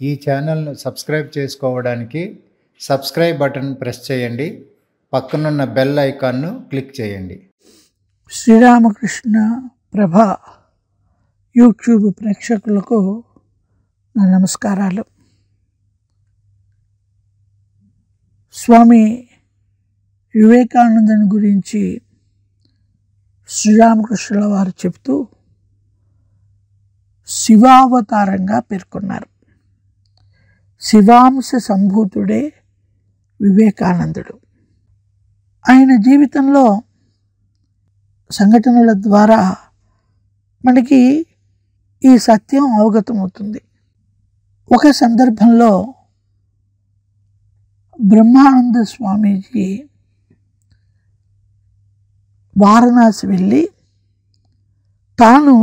ఈ ఛానల్ను సబ్స్క్రైబ్ చేసుకోవడానికి సబ్స్క్రైబ్ బటన్ ప్రెస్ చేయండి. పక్కనున్న బెల్ ఐకాన్ను క్లిక్ చేయండి. శ్రీరామకృష్ణ ప్రభ యూట్యూబ్ ప్రేక్షకులకు నా నమస్కారాలు. స్వామి వివేకానందని గురించి శ్రీరామకృష్ణుల వారు చెప్తూ శివావతారంగా పేర్కొన్నారు. శివాంశ సంభూతుడే వివేకానందుడు. ఆయన జీవితంలో సంఘటనల ద్వారా మనకి ఈ సత్యం అవగతమవుతుంది. ఒక సందర్భంలో బ్రహ్మానంద స్వామీజీ వారణాసి వెళ్ళి తాను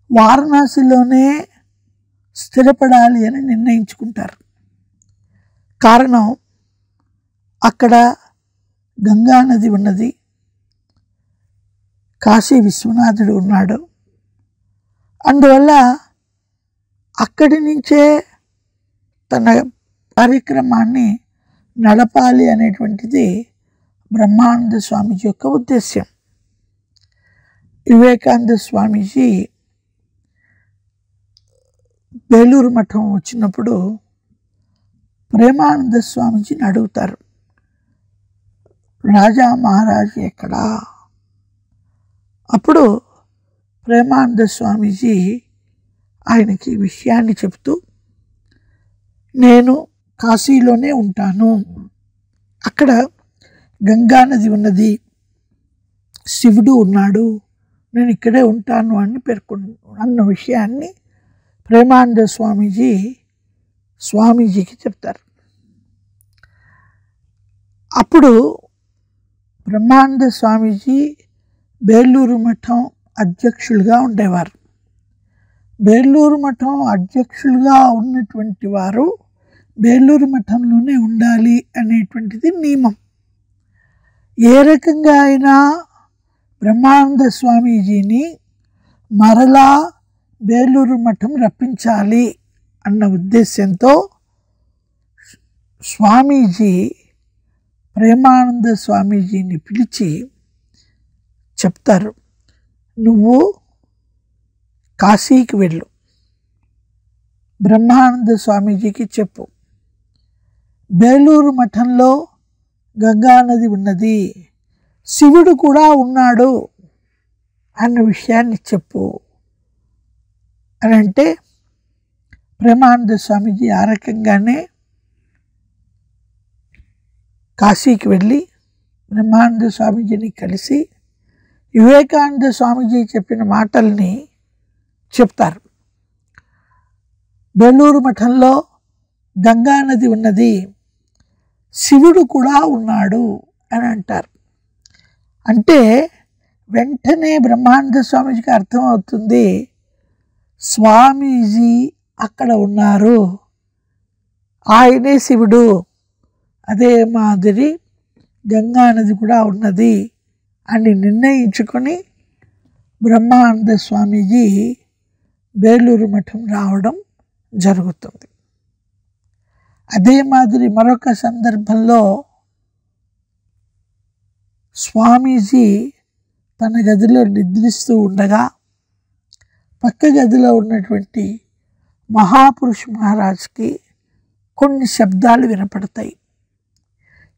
వారణాసిలోనే స్థిరపడాలి అని నిర్ణయించుకుంటారు. కారణం, అక్కడ గంగా నది ఉన్నది, కాశీ విశ్వనాథుడు ఉన్నాడు. అందువల్ల అక్కడి నుంచే తన కార్యక్రమాన్ని నడపాలి అనేటువంటిది బ్రహ్మానంద స్వామీజీ యొక్క ఉద్దేశ్యం. వివేకానంద స్వామీజీ బేలూరు మఠం వచ్చినప్పుడు ప్రేమానంద స్వామీజీని అడుగుతారు, రాజా మహారాజు ఎక్కడా? అప్పుడు ప్రేమానంద స్వామీజీ ఆయనకి విషయాన్ని చెప్తూ, నేను కాశీలోనే ఉంటాను, అక్కడ గంగా నది ఉన్నది, శివుడు ఉన్నాడు, నేను ఇక్కడే ఉంటాను అని అన్న విషయాన్ని ప్రేమానంద స్వామీజీకి చెప్తారు. అప్పుడు బ్రహ్మానంద స్వామీజీ బేలూరు మఠం అధ్యక్షులుగా ఉండేవారు. బేలూరు మఠం అధ్యక్షులుగా ఉన్నటువంటి వారు బేలూరు మఠంలోనే ఉండాలి అనేటువంటిది నియమం. ఏ రకంగా అయినా బ్రహ్మానంద స్వామీజీని మరలా బేలూరు మఠం రప్పించాలి అన్న ఉద్దేశంతో స్వామీజీ ప్రేమానంద స్వామీజీని పిలిచి చెప్తారు, నువ్వు కాశీకి వెళ్ళు, బ్రహ్మానంద స్వామీజీకి చెప్పు, బేలూరు మఠంలో గంగానది ఉన్నది, శివుడు కూడా ఉన్నాడు అన్న విషయాన్ని చెప్పు అని అంటే, ప్రేమానంద స్వామీజీ ఆ రకంగానే కాశీకి వెళ్ళి బ్రహ్మానంద స్వామీజీని కలిసి వివేకానంద స్వామీజీ చెప్పిన మాటల్ని చెప్తారు. బేలూరు మఠంలో గంగా నది ఉన్నది, శివుడు కూడా ఉన్నాడు అని అంటారు. అంటే వెంటనే బ్రహ్మానంద స్వామీజీకి అర్థమవుతుంది, స్వామీజీ అక్కడ ఉన్నారు, ఆయనే శివుడు, అదే మాదిరి గంగా నది కూడా ఉన్నది అని నిర్ణయించుకొని బ్రహ్మానంద స్వామీజీ బేలూరు మఠం రావడం జరుగుతుంది. అదే మాదిరి మరొక సందర్భంలో స్వామీజీ తన గదిలో నిద్రిస్తూ ఉండగా పక్క గదిలో ఉన్నటువంటి మహాపురుష్ మహారాజ్కి కొన్ని శబ్దాలు వినపడతాయి.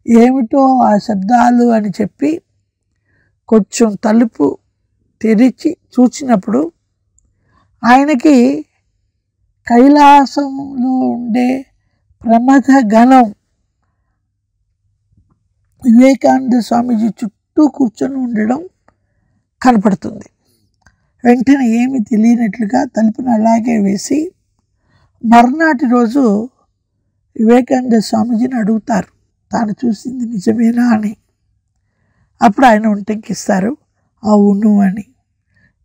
ఏమిటో ఆ శబ్దాలు అని చెప్పి కొంచెం తలుపు తెరిచి చూసినప్పుడు ఆయనకి కైలాసంలో ఉండే ప్రమథ గణం వివేకానంద స్వామీజీ చుట్టూ కూర్చొని ఉండడం కనపడుతుంది. వెంటనే ఏమి తెలియనట్లుగా తలుపును అలాగే వేసి మర్నాటి రోజు వివేకానంద స్వామీజీని అడుగుతారు, తాను చూసింది నిజమేనా అని. అప్పుడు ఆయన ఉటంకిస్తారు, అవును అని.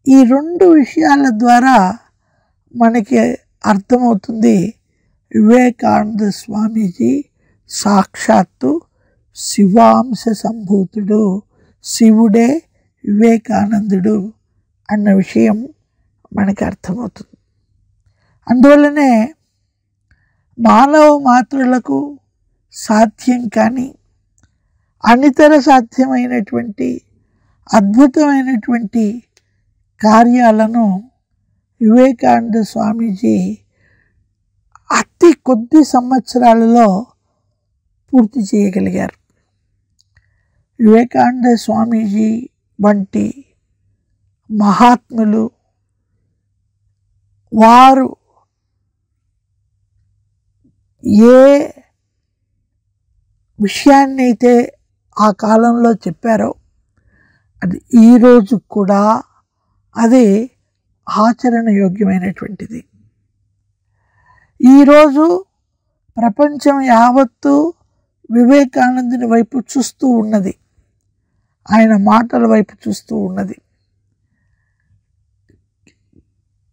ఈ రెండు విషయాల ద్వారా మనకి అర్థమవుతుంది, వివేకానంద స్వామీజీ సాక్షాత్తు శివాంశ సంభూతుడు, శివుడే వివేకానందుడు అన్న విషయం మనకి అర్థమవుతుంది. అందువల్లనే మానవ మాతృలకు సాధ్యం కాని అనితర సాధ్యమైనటువంటి అద్భుతమైనటువంటి కార్యాలను వివేకానంద స్వామీజీ అతి కొద్ది సంవత్సరాలలో పూర్తి చేయగలిగారు. వివేకానంద స్వామీజీ వంటి మహాత్ములు వారు ఏ విషయాన్ని అయితే ఆ కాలంలో చెప్పారో అది ఈరోజు కూడా అది ఆచరణ యోగ్యమైనటువంటిది. ఈరోజు ప్రపంచం యావత్తు వివేకానందుని వైపు చూస్తూ ఉన్నది, ఆయన మాటల వైపు చూస్తూ ఉన్నది.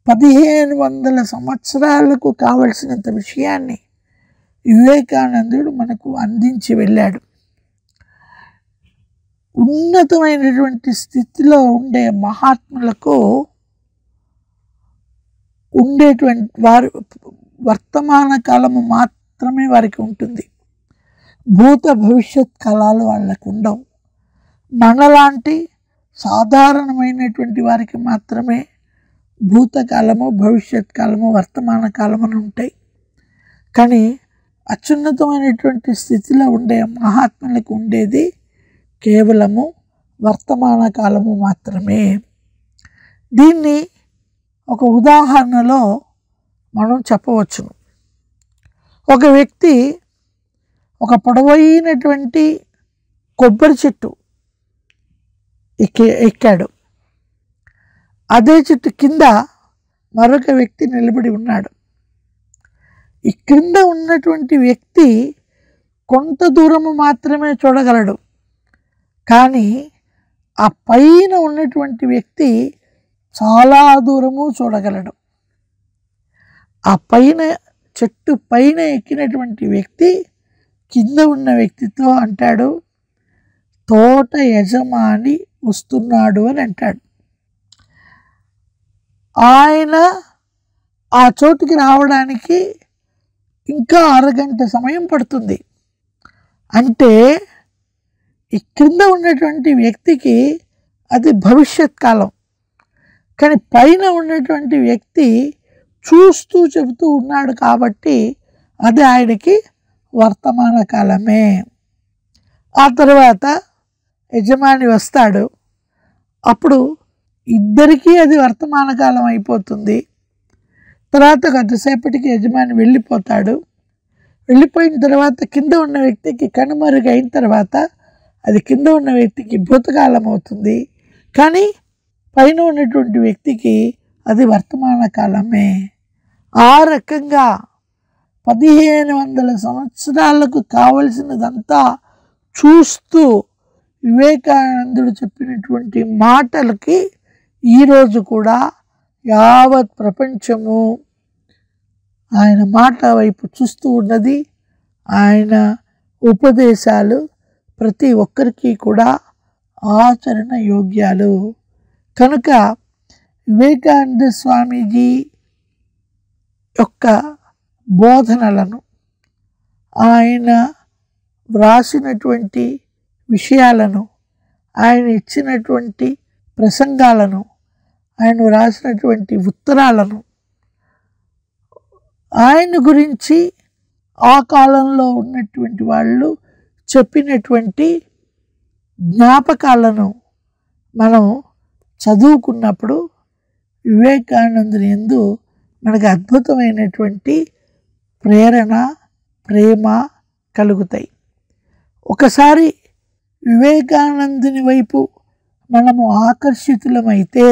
1500 సంవత్సరాలకు కావలసినంత విషయాన్ని వివేకానందుడు మనకు అందించి వెళ్ళాడు. ఉన్నతమైనటువంటి స్థితిలో ఉండే మహాత్ములకు ఉండేటువంటి వారు వర్తమాన కాలము మాత్రమే వారికి ఉంటుంది, భూత భవిష్యత్ కాలాలు వాళ్ళకు ఉండవు. మనలాంటి సాధారణమైనటువంటి వారికి మాత్రమే భూతకాలము, భవిష్యత్ కాలము, వర్తమాన కాలము అని ఉంటాయి. కానీ అత్యున్నతమైనటువంటి స్థితిలో ఉండే మహాత్ములకు ఉండేది కేవలము వర్తమాన కాలము మాత్రమే. దీన్ని ఒక ఉదాహరణలో మనం చెప్పవచ్చును. ఒక వ్యక్తి ఒక పొడవైనటువంటి కొబ్బరి చెట్టు ఎక్కాడు. అదే చెట్టు కింద మరొక వ్యక్తి నిలబడి ఉన్నాడు. ఈ క్రింద ఉన్నటువంటి వ్యక్తి కొంత దూరము మాత్రమే చూడగలడు, కానీ ఆ పైన ఉన్నటువంటి వ్యక్తి చాలా దూరము చూడగలడు. ఆ పైన చెట్టు పైన ఎక్కినటువంటి వ్యక్తి కింద ఉన్న వ్యక్తితో అంటాడు, తోట యజమాని వస్తున్నాడు అని అంటాడు. ఆయన ఆ చోటుకి రావడానికి ఇంకా అరగంట సమయం పడుతుంది. అంటే ఈ క్రింద ఉన్నటువంటి వ్యక్తికి అది భవిష్యత్ కాలం, కానీ పైన ఉన్నటువంటి వ్యక్తి చూస్తూ చెబుతూ ఉన్నాడు కాబట్టి అది ఆయనకి వర్తమాన కాలమే. ఆ తర్వాత యజమాని వస్తాడు, అప్పుడు ఇద్దరికీ అది వర్తమాన కాలం అయిపోతుంది. తర్వాత కొద్దిసేపటికి యజమాని వెళ్ళిపోతాడు. వెళ్ళిపోయిన తర్వాత కింద ఉన్న వ్యక్తికి కనుమరుగైన తర్వాత అది కింద ఉన్న వ్యక్తికి భూతకాలం అవుతుంది, కానీ పైన ఉన్నటువంటి వ్యక్తికి అది వర్తమాన కాలమే. ఆ రకంగా 1500 సంవత్సరాలకు కావలసినదంతా చూస్తూ వివేకానందుడు చెప్పినటువంటి మాటలకి ఈరోజు కూడా యావత్ ప్రపంచము ఆయన మాట వైపు చూస్తూ ఉన్నది. ఆయన ఉపదేశాలు ప్రతి ఒక్కరికి కూడా ఆచరణ యోగ్యాలు. కనుక వివేకానంద స్వామీజీ యొక్క బోధనలను, ఆయన వ్రాసినటువంటి విషయాలను, ఆయన ఇచ్చినటువంటి ప్రసంగాలను, ఆయన వ్రాసినటువంటి ఉత్తరాలను, ఆయన గురించి ఆ కాలంలో ఉన్నటువంటి వాళ్ళు చెప్పినటువంటి జ్ఞాపకాలను మనం చదువుకున్నప్పుడు వివేకానందుని యందు మనకు అద్భుతమైనటువంటి ప్రేరణ, ప్రేమ కలుగుతాయి. ఒకసారి వివేకానందుని వైపు మనము ఆకర్షితులమైతే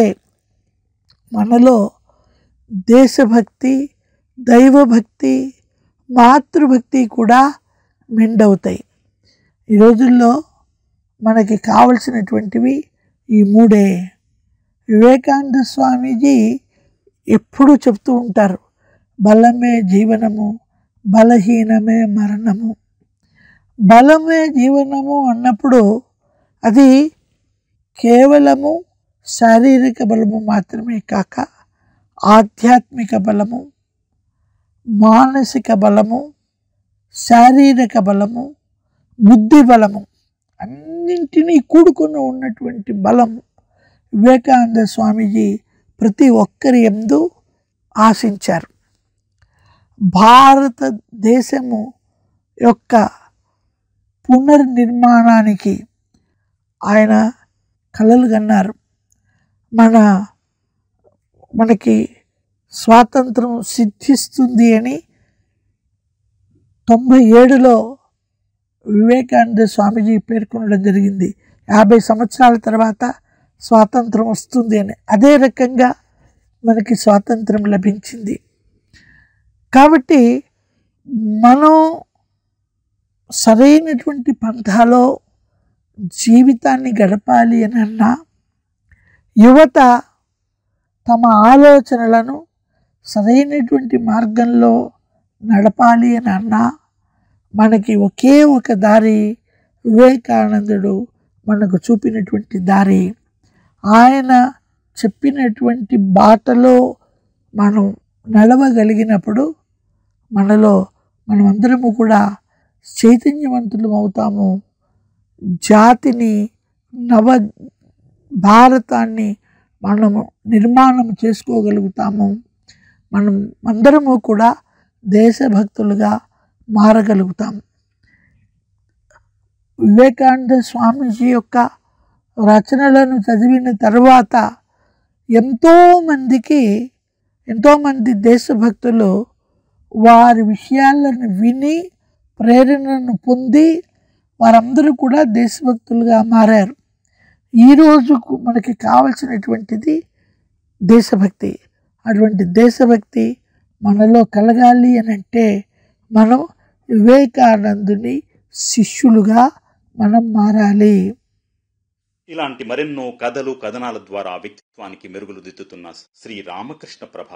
మనలో దేశభక్తి, దైవభక్తి, మాతృభక్తి కూడా మెండవుతాయి. ఈ రోజుల్లో మనకి కావలసినటువంటివి ఈ మూడే. వివేకానంద స్వామీజీ ఎప్పుడూ చెప్తూ ఉంటారు, బలమే జీవనము, బలహీనమే మరణము. బలమే జీవనము అన్నప్పుడు అది కేవలము శారీరక బలము మాత్రమే కాక ఆధ్యాత్మిక బలము, మానసిక బలము, శారీరక బలము, బుద్ధి బలము అన్నింటినీ కూడుకొని ఉన్నటువంటి బలం వివేకానంద స్వామీజీ ప్రతి ఒక్కరి యందు ఆశించారు. భారతదేశము యొక్క పునర్నిర్మాణానికి ఆయన కలలు కన్నారు. మనకి స్వాతంత్రం సిద్ధిస్తుంది అని 97లో వివేకానంద స్వామీజీ పేర్కొనడం జరిగింది. 50 సంవత్సరాల తర్వాత స్వాతంత్రం వస్తుంది అని. అదే రకంగా మనకి స్వాతంత్రం లభించింది. కాబట్టి మనం సరైనటువంటి పంథాలో జీవితాన్ని గడపాలి అని అన్నా, యువత తమ ఆలోచనలను సరైనటువంటి మార్గంలో నడపాలి అని అన్నా, మనకి ఒకే ఒక దారి వివేకానందుడు మనకు చూపినటువంటి దారి. ఆయన చెప్పినటువంటి బాటలో మనం నడవగలిగినప్పుడు మనమందరము కూడా చైతన్యవంతులు అవుతాము. జాతిని, నవ భారతాన్ని మనము నిర్మాణం చేసుకోగలుగుతాము. అందరము కూడా దేశభక్తులుగా మారగలుగుతాము. వివేకానంద స్వామీజీ యొక్క రచనలను చదివిన తర్వాత ఎంతోమంది దేశభక్తులు వారి విషయాలను విని ప్రేరణను పొంది వారందరూ కూడా దేశభక్తులుగా మారారు. ఈరోజు మనకి కావలసినటువంటిది దేశభక్తి. అటువంటి దేశభక్తి మనలో కలగాలి అని అంటే మనం వివేకానందుని శిష్యులుగా మనం మారాలి. ఇలాంటి మరెన్నో కథలు, కథనాల ద్వారా వ్యక్తిత్వానికి మెరుగులు దిద్దుతున్న శ్రీ రామకృష్ణ ప్రభ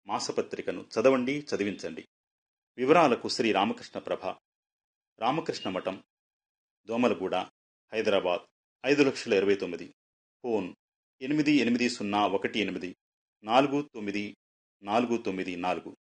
మాసపత్రికను చదవండి, చదివించండి. వివరాలకు శ్రీ రామకృష్ణ ప్రభ, రామకృష్ణ మఠం, దోమలగూడ, హైదరాబాద్ 5,29,000. ఫోన్ 8801849494.